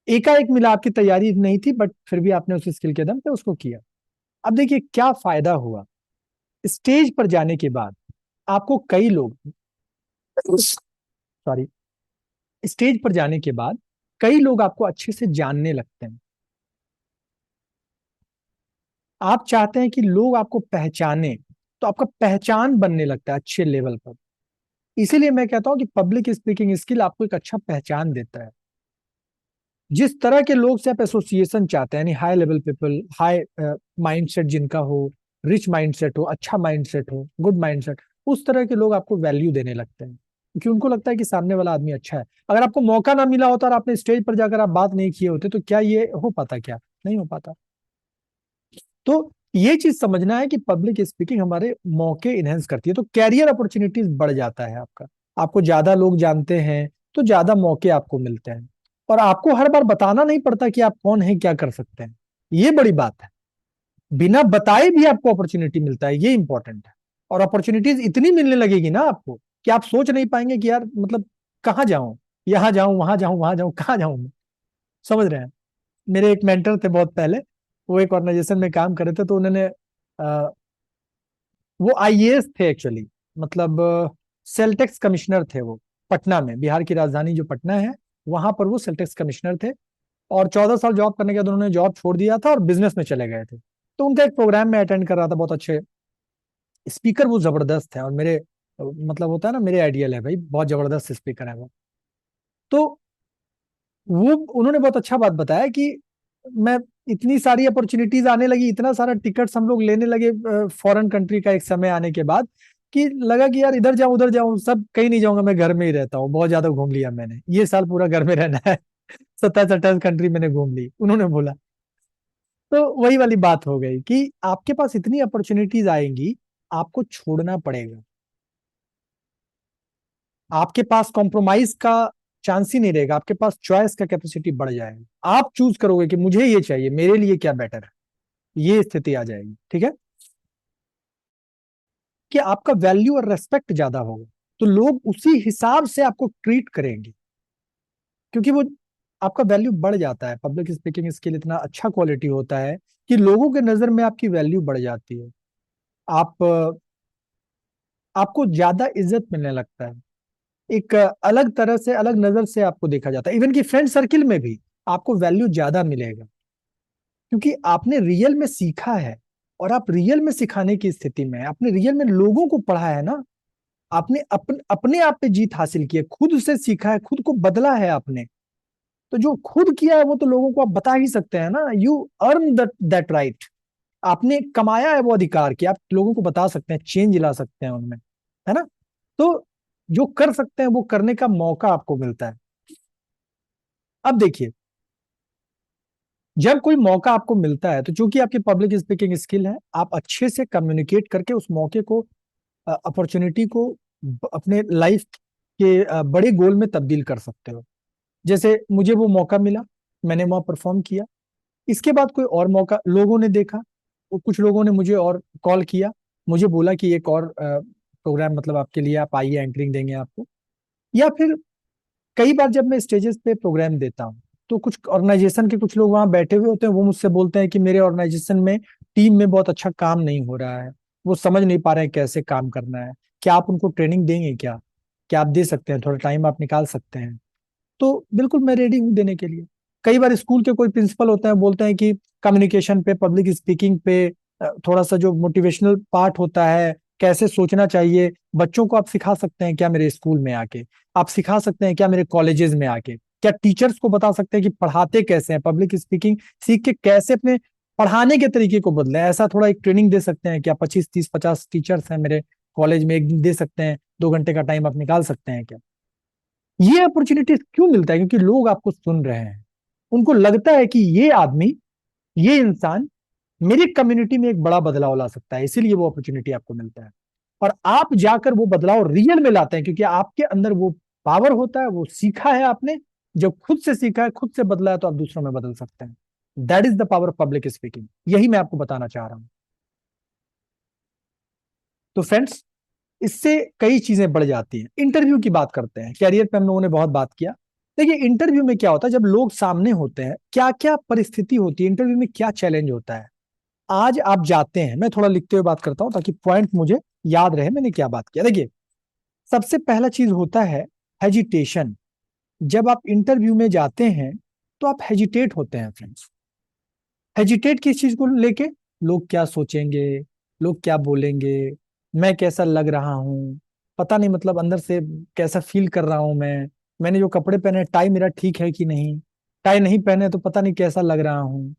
एकाएक मिला, आपकी तैयारी नहीं थी, बट फिर भी आपने उस स्किल के दम पे उसको किया। अब देखिए क्या फायदा हुआ स्टेज पर जाने के बाद। आपको कई लोग, सॉरी, स्टेज पर जाने के बाद कई लोग आपको अच्छे से जानने लगते हैं। आप चाहते हैं कि लोग आपको पहचाने, तो आपका पहचान बनने लगता है अच्छे लेवल पर। इसीलिए मैं कहता हूं कि पब्लिक स्पीकिंग स्किल आपको एक अच्छा पहचान देता है। जिस तरह के लोग से आप एसोसिएशन चाहते हैं, यानी high level people, high mindset जिनका हो, रिच माइंडसेट हो, अच्छा माइंडसेट हो, गुड माइंडसेट, उस तरह के लोग आपको वैल्यू देने लगते हैं, क्योंकि उनको लगता है कि सामने वाला आदमी अच्छा है। अगर आपको मौका ना मिला होता और आपने स्टेज पर जाकर आप बात नहीं किए होते, तो क्या ये हो पाता? क्या नहीं हो पाता? तो ये चीज समझना है कि पब्लिक स्पीकिंग हमारे मौके इनहेंस करती है, तो कैरियर अपॉर्चुनिटीज बढ़ जाता है आपका। आपको ज्यादा लोग जानते हैं, तो ज्यादा मौके आपको मिलते हैं, और आपको हर बार बताना नहीं पड़ता कि आप कौन है, क्या कर सकते हैं। ये बड़ी बात है, बिना बताए भी आपको अपॉर्चुनिटी मिलता है, ये इंपॉर्टेंट है। और अपॉर्चुनिटीज इतनी मिलने लगेगी ना आपको कि आप सोच नहीं पाएंगे कि यार मतलब कहाँ जाऊं, यहाँ जाऊं, वहां जाऊं, वहां जाऊं, कहाँ जाऊं मैं। समझ रहे हैं? मेरे एक मेंटर थे बहुत पहले, वो एक ऑर्गेनाइजेशन में काम कर रहे थे, तो उन्होंने वो आईएएस थे एक्चुअली, मतलब सेल टैक्स कमिश्नर थे वो, पटना में, बिहार की राजधानी जो पटना है, वहां पर वो सेल टैक्स कमिश्नर थे। और 14 साल जॉब करने के बाद उन्होंने जॉब छोड़ दिया था और बिजनेस में चले गए थे। तो उनका एक प्रोग्राम में अटेंड कर रहा था, बहुत अच्छे स्पीकर, वो जबरदस्त है, और मेरे मतलब होता है ना, मेरे आइडियल है भाई, बहुत जबरदस्त स्पीकर है वो। तो वो उन्होंने बहुत अच्छा बात बताया कि मैं, इतनी सारी अपॉर्चुनिटीज आने लगी, इतना सारा टिकट्स हम लोग लेने लगे फॉरेन कंट्री का, एक समय आने के बाद कि लगा कि यार इधर जाऊं उधर जाऊं, सब कहीं नहीं जाऊंगा, मैं घर में ही रहता हूँ, बहुत ज्यादा घूम लिया मैंने, ये साल पूरा घर में रहना है 27-28 कंट्री मैंने घूम ली, उन्होंने बोला। तो वही वाली बात हो गई कि आपके पास इतनी अपॉर्चुनिटीज आएंगी, आपको छोड़ना पड़ेगा। आपके पास कॉम्प्रोमाइज का चांस ही नहीं रहेगा, आपके पास चॉइस का कैपेसिटी बढ़ जाएगा, आप चूज करोगे कि मुझे ये चाहिए, मेरे लिए क्या बेटर है, ये स्थिति आ जाएगी। ठीक है, कि आपका वैल्यू और रेस्पेक्ट ज्यादा होगा, तो लोग उसी हिसाब से आपको ट्रीट करेंगे, क्योंकि वो आपका वैल्यू बढ़ जाता है। पब्लिक स्पीकिंग स्किल इतना अच्छा क्वालिटी होता है कि लोगों के नजर में आपकी वैल्यू बढ़ जाती है। आप आपको ज्यादा इज्जत मिलने लगता है, एक अलग तरह से, अलग नजर से आपको देखा जाता है। इवन कि फ्रेंड सर्किल में भी आपको वैल्यू ज्यादा मिलेगा, क्योंकि आपने रियल में सीखा है, और आप रियल में सिखाने की स्थिति में है, आपने रियल में लोगों को पढ़ा है ना, आपने अपने आप पे जीत हासिल की है, खुद से सीखा है, खुद को बदला है आपने। तो जो खुद किया है वो तो लोगों को आप बता ही सकते हैं ना, यू अर्न दैट राइट। आपने कमाया है वो अधिकार कि आप लोगों को बता सकते हैं, चेंज ला सकते हैं उनमें, है ना? तो जो कर सकते हैं वो करने का मौका आपको मिलता है। अब देखिए, जब कोई मौका आपको मिलता है, तो चूंकि आपकी पब्लिक स्पीकिंग स्किल है, आप अच्छे से कम्युनिकेट करके उस मौके को, अपॉर्चुनिटी को अपने लाइफ के बड़े गोल में तब्दील कर सकते हो। जैसे मुझे वो मौका मिला, मैंने वहां परफॉर्म किया, इसके बाद कोई और मौका लोगों ने देखा, वो कुछ लोगों ने मुझे और कॉल किया, मुझे बोला कि एक और प्रोग्राम मतलब आपके लिए, आप आइए, एंकरिंग देंगे आपको। या फिर कई बार जब मैं स्टेजेस पे प्रोग्राम देता हूँ, तो कुछ ऑर्गेनाइजेशन के कुछ लोग वहां बैठे हुए होते हैं, वो मुझसे बोलते हैं कि मेरे ऑर्गेनाइजेशन में टीम में बहुत अच्छा काम नहीं हो रहा है, वो समझ नहीं पा रहे हैं कैसे काम करना है, क्या आप उनको ट्रेनिंग देंगे क्या, क्या आप दे सकते हैं, थोड़ा टाइम आप निकाल सकते हैं? तो बिल्कुल मैं रेडी हूँ देने के लिए। कई बार स्कूल के कोई प्रिंसिपल होते हैं, बोलते हैं कि कम्युनिकेशन पे, पब्लिक स्पीकिंग पे थोड़ा सा जो मोटिवेशनल पार्ट होता है, कैसे सोचना चाहिए, बच्चों को आप सिखा सकते हैं क्या मेरे स्कूल में आके, आप सिखा सकते हैं क्या मेरे कॉलेजेस में आके, क्या टीचर्स को बता सकते हैं कि पढ़ाते कैसे हैं, पब्लिक स्पीकिंग सीख के कैसे अपने पढ़ाने के तरीके को बदलें, ऐसा थोड़ा एक ट्रेनिंग दे सकते हैं क्या? 25 30 50 टीचर्स हैं मेरे कॉलेज में, एक दिन दे सकते हैं, 2 घंटे का टाइम आप निकाल सकते हैं क्या? ये अपॉर्चुनिटी क्यों मिलता है? क्योंकि लोग आपको सुन रहे हैं, उनको लगता है कि ये आदमी, ये इंसान मेरी कम्युनिटी में एक बड़ा बदलाव ला सकता है, इसीलिए वो अपॉर्चुनिटी आपको मिलता है। और आप जाकर वो बदलाव रियल में लाते हैं, क्योंकि आपके अंदर वो पावर होता है, वो सीखा है आपने, जब खुद से सीखा है, खुद से बदला है, तो आप दूसरों में बदल सकते हैं। That is the power of public speaking, यही मैं आपको बताना चाह रहा हूं। तो फ्रेंड्स, इससे कई चीजें बढ़ जाती हैं। इंटरव्यू की बात करते हैं, कैरियर पे हम लोगों ने बहुत बात किया। देखिए, इंटरव्यू में क्या होता है, जब लोग सामने होते हैं, क्या क्या परिस्थिति होती है, इंटरव्यू में क्या चैलेंज होता है। आज आप जाते हैं, मैं थोड़ा लिखते हुए बात करता हूं ताकि पॉइंट मुझे याद रहे मैंने क्या बात किया। देखिए, सबसे पहला चीज होता है हेजिटेशन। जब आप इंटरव्यू में जाते हैं तो आप हेजिटेट होते हैं फ्रेंड्स। हेजिटेट किस चीज को लेके? लोग क्या सोचेंगे, लोग क्या बोलेंगे, मैं कैसा लग रहा हूँ, पता नहीं, मतलब अंदर से कैसा फील कर रहा हूँ मैं, मैंने जो कपड़े पहने, टाई मेरा ठीक है कि नहीं, टाई नहीं पहने तो पता नहीं कैसा लग रहा हूँ।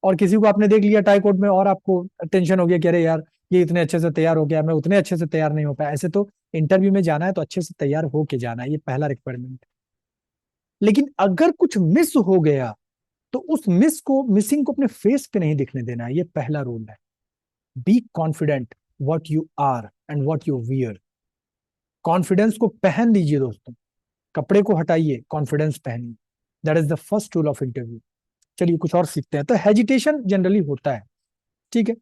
और किसी को आपने देख लिया टाई कोट में, और आपको टेंशन हो गया कि अरे यार, ये इतने अच्छे से तैयार हो गया, मैं उतने अच्छे से तैयार नहीं हो पाया। ऐसे तो इंटरव्यू में जाना है तो अच्छे से तैयार होके जाना है, ये पहला रिक्वायरमेंट। लेकिन अगर कुछ मिस हो गया तो उस मिसिंग को अपने फेस पे नहीं दिखने देना है, ये पहला रूल है। Be confident what you are and what you wear. Confidence को पहन लीजिए दोस्तों, कपड़े को हटाइए, कॉन्फिडेंस पहनिए। That is the first rule of interview. चलिए कुछ और सीखते हैं। तो हेजिटेशन जनरली होता है, ठीक है।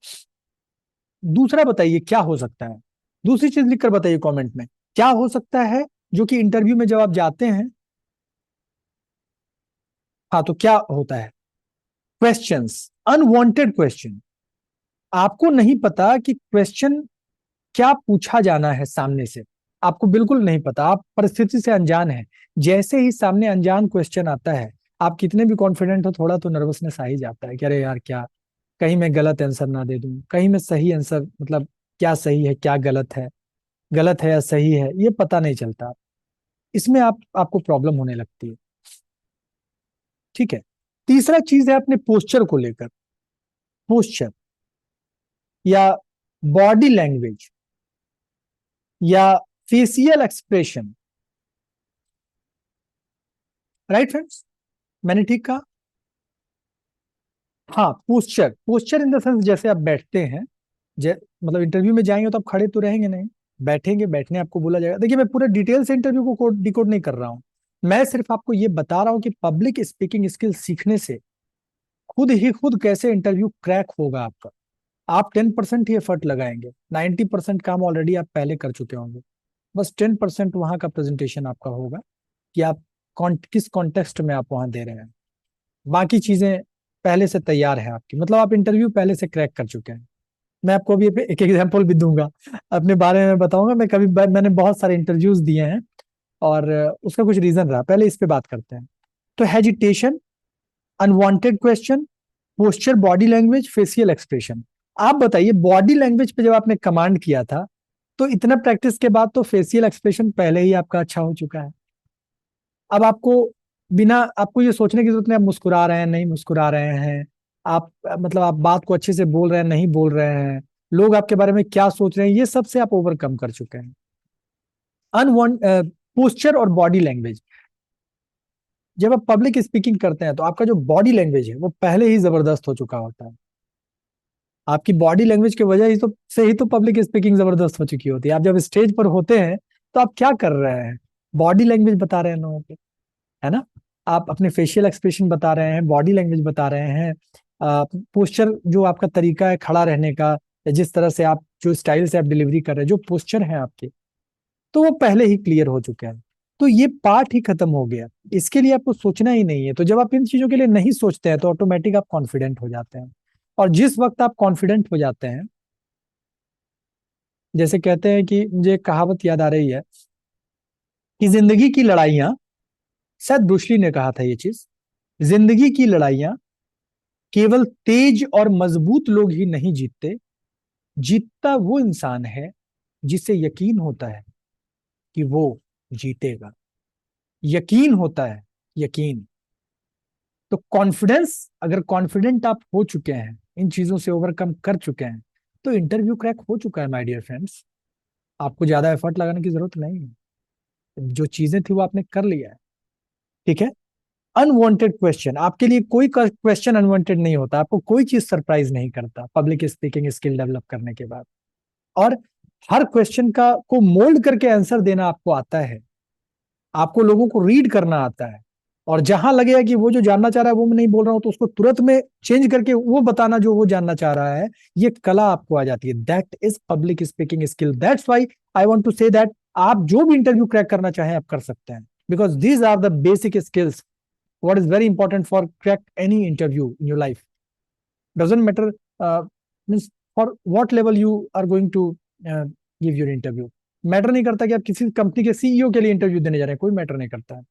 दूसरा बताइए क्या हो सकता है, दूसरी चीज लिखकर बताइए कमेंट में, क्या हो सकता है जो कि इंटरव्यू में जब आप जाते हैं, हाँ, तो क्या होता है? Questions, unwanted question. आपको नहीं पता कि क्वेश्चन क्या पूछा जाना है सामने से, आपको बिल्कुल नहीं पता, आप परिस्थिति से अनजान हैं। जैसे ही सामने अनजान क्वेश्चन आता है, आप कितने भी कॉन्फिडेंट हो, थोड़ा तो नर्वसनेस आ ही जाता है कि अरे यार, क्या कहीं मैं गलत आंसर ना दे दूं, कहीं मैं सही आंसर, मतलब क्या सही है क्या गलत है, गलत है या सही है ये पता नहीं चलता। इसमें आपको प्रॉब्लम होने लगती है, ठीक है। तीसरा चीज है अपने पोस्चर को लेकर। पोस्चर या बॉडी लैंग्वेज या फेसियल एक्सप्रेशन, राइट फ्रेंड्स, मैंने ठीक कहा? हाँ, posture, posture in the sense जैसे आप बैठते हैं, मतलब इंटरव्यू में जाएंगे तो आप खड़े तो रहेंगे नहीं, बैठेंगे, बैठने आपको बोला जाएगा। देखिए, मैं पूरे डिटेल से इंटरव्यू को डिकोड नहीं कर रहा हूँ, मैं सिर्फ आपको ये बता रहा हूँ कि पब्लिक स्पीकिंग स्किल सीखने से खुद ही खुद कैसे इंटरव्यू क्रैक होगा आपका। आप 10% ही एफर्ट लगाएंगे, 90% काम ऑलरेडी आप पहले कर चुके होंगे। बस 10% वहां का प्रेजेंटेशन आपका होगा कि आप किस कॉन्टेक्स्ट में आप वहां दे रहे हैं। बाकी चीजें पहले से तैयार है आपकी, मतलब आप इंटरव्यू पहले से क्रैक कर चुके हैं। मैं आपको अभी एक एग्जांपल भी दूंगा, अपने बारे में बताऊंगा। मैंने बहुत सारे इंटरव्यूज दिए हैं, और उसका कुछ रीजन रहा। पहले इस पे बात करते हैं। तो hesitation, unwanted question, posture, body language, facial expression. आप बताइए, बॉडी लैंग्वेज पे जब आपने कमांड किया था, तो इतना प्रैक्टिस के बाद तो फेसियल एक्सप्रेशन पहले ही आपका अच्छा हो चुका है। अब आपको बिना आपको ये सोचने की जरूरत नहीं, आप मुस्कुरा रहे हैं नहीं मुस्कुरा रहे हैं, आप मतलब आप बात को अच्छे से बोल रहे हैं नहीं बोल रहे हैं, लोग आपके बारे में क्या सोच रहे हैं, ये सब से आप ओवरकम कर चुके हैं। अनवांट पोस्चर और बॉडी लैंग्वेज, जब आप पब्लिक स्पीकिंग करते हैं तो आपका जो बॉडी लैंग्वेज है वो पहले ही जबरदस्त हो चुका होता है। आपकी बॉडी लैंग्वेज की वजह ही तो से ही तो पब्लिक स्पीकिंग जबरदस्त हो चुकी होती है। आप जब स्टेज पर होते हैं तो आप क्या कर रहे हैं? बॉडी लैंग्वेज बता रहे हैं लोगों को, है ना। आप अपने फेशियल एक्सप्रेशन बता रहे हैं, बॉडी लैंग्वेज बता रहे हैं, पोस्चर जो आपका तरीका है खड़ा रहने का, या जिस तरह से आप जो स्टाइल से आप डिलीवरी कर रहे हैं, जो पोस्चर है आपके, तो वो पहले ही क्लियर हो चुका है। तो ये पार्ट ही खत्म हो गया, इसके लिए आपको सोचना ही नहीं है। तो जब आप इन चीजों के लिए नहीं सोचते हैं तो ऑटोमेटिक आप कॉन्फिडेंट हो जाते हैं। और जिस वक्त आप कॉन्फिडेंट हो जाते हैं, जैसे कहते हैं कि मुझे एक कहावत याद आ रही है कि जिंदगी की लड़ाइयां, शायद ब्रूसली ने कहा था ये चीज, जिंदगी की लड़ाइयां केवल तेज और मजबूत लोग ही नहीं जीतते, जीतता वो इंसान है जिसे यकीन होता है कि वो जीतेगा। यकीन होता है, यकीन। तो कॉन्फिडेंस, अगर कॉन्फिडेंट आप हो चुके हैं, इन चीजों से ओवरकम कर चुके हैं, तो इंटरव्यू क्रैक हो चुका है माय डियर फ्रेंड्स। आपको ज्यादा एफर्ट लगाने की जरूरत नहीं है, जो चीजें थी वो आपने कर लिया है। ठीक है। अनवांटेड क्वेश्चन, आपके लिए कोई क्वेश्चन अनवांटेड नहीं होता, आपको कोई चीज सरप्राइज नहीं करता पब्लिक स्पीकिंग स्किल डेवलप करने के बाद। और हर क्वेश्चन का को मोल्ड करके आंसर देना आपको आता है, आपको लोगों को रीड करना आता है। और जहां लगेगा कि वो जो जानना चाह रहा है वो मैं नहीं बोल रहा हूं, तो उसको तुरंत में चेंज करके वो बताना जो वो जानना चाह रहा है, ये कला आपको आ जाती है। That is public speaking skill. That's why I want to say that आप जो भी इंटरव्यू क्रैक करना चाहें आप कर सकते हैं, because these are the basic skills what is very important for crack any interview in your life. Doesn't matter, means for what level you are going to give your interview. Matter नहीं करता कि आप किसी company के CEO के लिए interview देने जा रहे हैं, कोई मैटर नहीं करता है।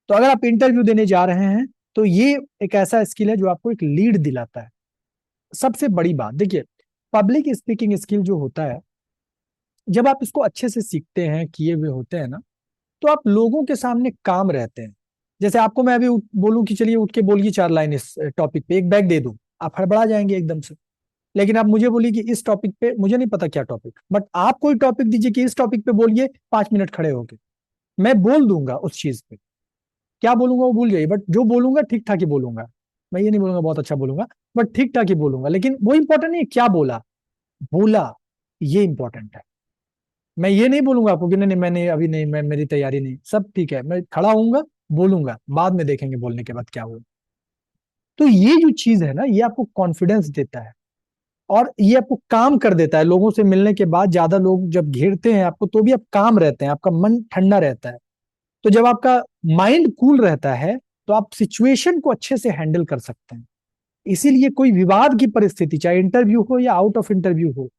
तो अगर आप इंटरव्यू देने जा रहे हैं तो ये एक ऐसा स्किल है जो आपको एक लीड दिलाता है। सबसे बड़ी बात देखिए, पब्लिक स्पीकिंग स्किल जो होता है, जब आप इसको अच्छे से सीखते हैं, किए हुए होते हैं ना, तो आप लोगों के सामने काम रहते हैं। जैसे आपको मैं अभी बोलूं कि चलिए उठ के बोलिए 4 लाइन इस टॉपिक पे, एक बैग दे दूं, आप हड़बड़ा जाएंगे एकदम से। लेकिन आप मुझे बोलिए कि इस टॉपिक पे, मुझे नहीं पता क्या टॉपिक, बट आप कोई टॉपिक दीजिए कि इस टॉपिक पे बोलिए, 5 मिनट खड़े होके मैं बोल दूंगा उस चीज पे। क्या बोलूंगा वो भूल जाइए, बट जो बोलूंगा ठीक ठाक ही बोलूंगा। मैं ये नहीं बोलूंगा बहुत अच्छा बोलूंगा, बट ठीक ठाक ही बोलूंगा। लेकिन वो इंपॉर्टेंट नहीं है क्या बोला, बोला, ये इंपॉर्टेंट है। मैं ये नहीं बोलूंगा आपको कि नहीं नहीं मैंने अभी नहीं, मैं मेरी तैयारी नहीं, सब ठीक है, मैं खड़ा होऊंगा, बोलूंगा, बाद में देखेंगे बोलने के बाद क्या हुआ। तो ये जो चीज है ना, ये आपको कॉन्फिडेंस देता है और ये आपको काम कर देता है। लोगों से मिलने के बाद ज्यादा लोग जब घेरते हैं आपको, तो भी आप काम रहते हैं, आपका मन ठंडा रहता है। तो जब आपका माइंड कूल रहता है तो आप सिचुएशन को अच्छे से हैंडल कर सकते हैं। इसीलिए कोई विवाद की परिस्थिति, चाहे इंटरव्यू हो या आउट ऑफ इंटरव्यू हो,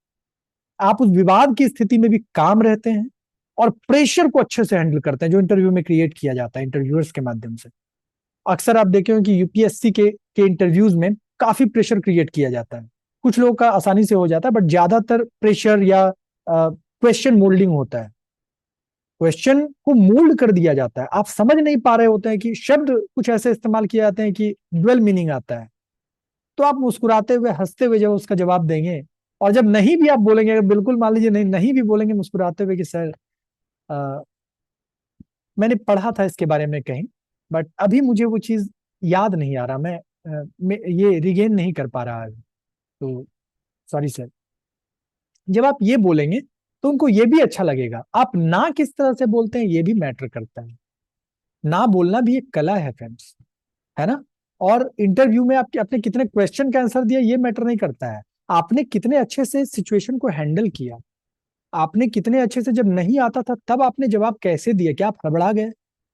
आप उस विवाद की स्थिति में भी काम रहते हैं और प्रेशर को अच्छे से हैंडल करते हैं जो इंटरव्यू में क्रिएट किया जाता है इंटरव्यूअर्स के माध्यम से। अक्सर आप देखे हो कि यूपीएससी के इंटरव्यूज में काफी प्रेशर क्रिएट किया जाता है। कुछ लोगों का आसानी से हो जाता है, बट ज्यादातर प्रेशर या क्वेश्चन मोल्डिंग होता है। क्वेश्चन को मोल्ड कर दिया जाता है, आप समझ नहीं पा रहे होते हैं कि शब्द कुछ ऐसे इस्तेमाल किए जाते हैं कि ड्वेल मीनिंग आता है। तो आप मुस्कुराते हुए, हंसते हुए जब उसका जवाब देंगे, और जब नहीं भी आप बोलेंगे, अगर बिल्कुल मान लीजिए नहीं नहीं भी बोलेंगे मुस्कुराते हुए कि सर मैंने पढ़ा था इसके बारे में कहीं, बट अभी मुझे वो चीज याद नहीं आ रहा, मैं ये रिगेन नहीं कर पा रहा है, तो सॉरी सर। जब आप ये बोलेंगे तो उनको ये भी अच्छा लगेगा। आप ना किस तरह से बोलते हैं ये भी मैटर करता है। ना बोलना भी एक कला है फ्रेंड्स, है ना। और इंटरव्यू में आपके आपने कितने क्वेश्चन का आंसर दिया ये मैटर नहीं करता है, आपने कितने अच्छे से सिचुएशन को हैंडल किया। आपने कितने अच्छे से, जब नहीं आता था तब आपने जवाब कैसे दिया, क्या आप हड़बड़ा गए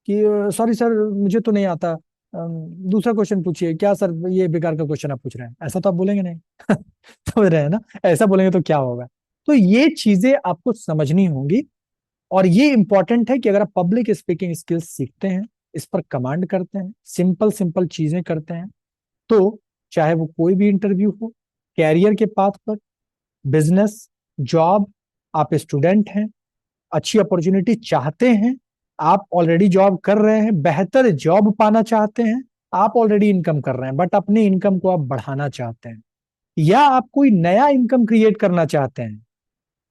कि सॉरी सर मुझे तो नहीं आता, दूसरा क्वेश्चन पूछिए, क्या सर ये बेकार का क्वेश्चन आप पूछ रहे हैं, ऐसा तो आप बोलेंगे नहीं। समझ रहे हैं ना, ऐसा बोलेंगे तो क्या होगा। तो ये चीजें आपको समझनी होंगी। और ये इंपॉर्टेंट है कि अगर आप पब्लिक स्पीकिंग स्किल्स सीखते हैं, इस पर कमांड करते हैं, सिंपल सिंपल चीजें करते हैं, तो चाहे वो कोई भी इंटरव्यू हो, कैरियर के पाथ पर, बिजनेस, जॉब, आप स्टूडेंट हैं, अच्छी अपॉर्चुनिटी चाहते हैं, आप ऑलरेडी जॉब कर रहे हैं, बेहतर जॉब पाना चाहते हैं, आप ऑलरेडी इनकम कर रहे हैं बट अपने इनकम को आप बढ़ाना चाहते हैं, या आप कोई नया इनकम क्रिएट करना चाहते हैं।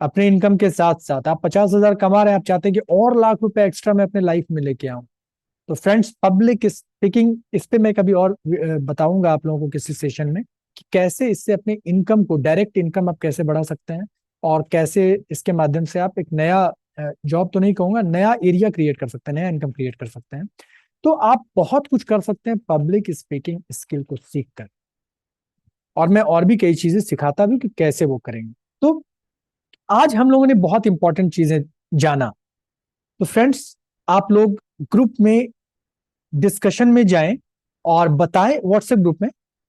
अपने इनकम के साथ साथ आप 50,000 कमा रहे हैं, आप चाहते हैं कि और लाख रुपए एक्स्ट्रा मैं अपने लाइफ में लेके आऊं। तो फ्रेंड्स, पब्लिक स्पीकिंग, इस पे मैं कभी और बताऊंगा आप लोगों को किसी सेशन में कि कैसे इससे अपने इनकम को, डायरेक्ट इनकम आप कैसे बढ़ा सकते हैं, और कैसे इसके माध्यम से आप एक नया जॉब तो नहीं कहूंगा, नया एरिया क्रिएट कर सकते हैं, नया इनकम क्रिएट कर सकते हैं। तो आप बहुत कुछ कर सकते हैं पब्लिक स्पीकिंग स्किल को सीख कर। और मैं और भी कई चीजें सिखाता भी कि कैसे वो करेंगे। तो आज हम लोगों ने बहुत इंपॉर्टेंट चीजें जाना। तो फ्रेंड्स, आप लोग ग्रुप में डिस्कशन में जाएं और बताएं, व्हाट्सएप ग्रुप में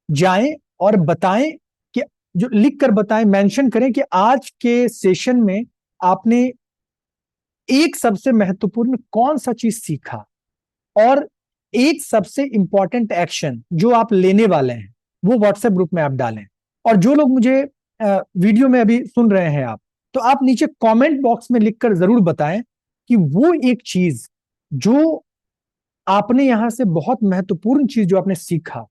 जाएं और बताएं कि जो लिख कर बताएं, मेंशन करें कि आज के सेशन में आपने एक सबसे महत्वपूर्ण कौन सा चीज सीखा, और एक सबसे इंपॉर्टेंट एक्शन जो आप लेने वाले हैं वो व्हाट्सएप ग्रुप में आप डालें। और जो लोग मुझे वीडियो में अभी सुन रहे हैं आप, तो आप नीचे कमेंट बॉक्स में लिखकर जरूर बताएं कि वो एक चीज जो आपने यहां से बहुत महत्वपूर्ण चीज जो आपने सीखा,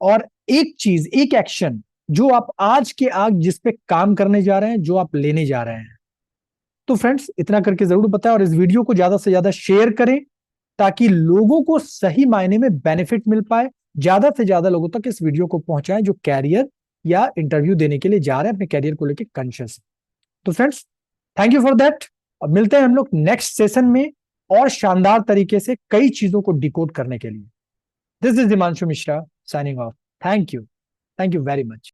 और एक चीज, एक एक्शन जो आप आज के आज जिस पे काम करने जा रहे हैं, जो आप लेने जा रहे हैं। तो फ्रेंड्स, इतना करके जरूर बताएं और इस वीडियो को ज्यादा से ज्यादा शेयर करें ताकि लोगों को सही मायने में बेनिफिट मिल पाए। ज्यादा से ज्यादा लोगों तक इस वीडियो को पहुंचाएं जो कैरियर या इंटरव्यू देने के लिए जा रहे हैं, अपने कैरियर को लेकर कॉन्शियस। तो friends, thank you for that. और मिलते हैं हम लोग नेक्स्ट सेशन में और शानदार तरीके से कई चीजों को डिकोड करने के लिए। This is Himanshu Mishra signing off. Thank you very much.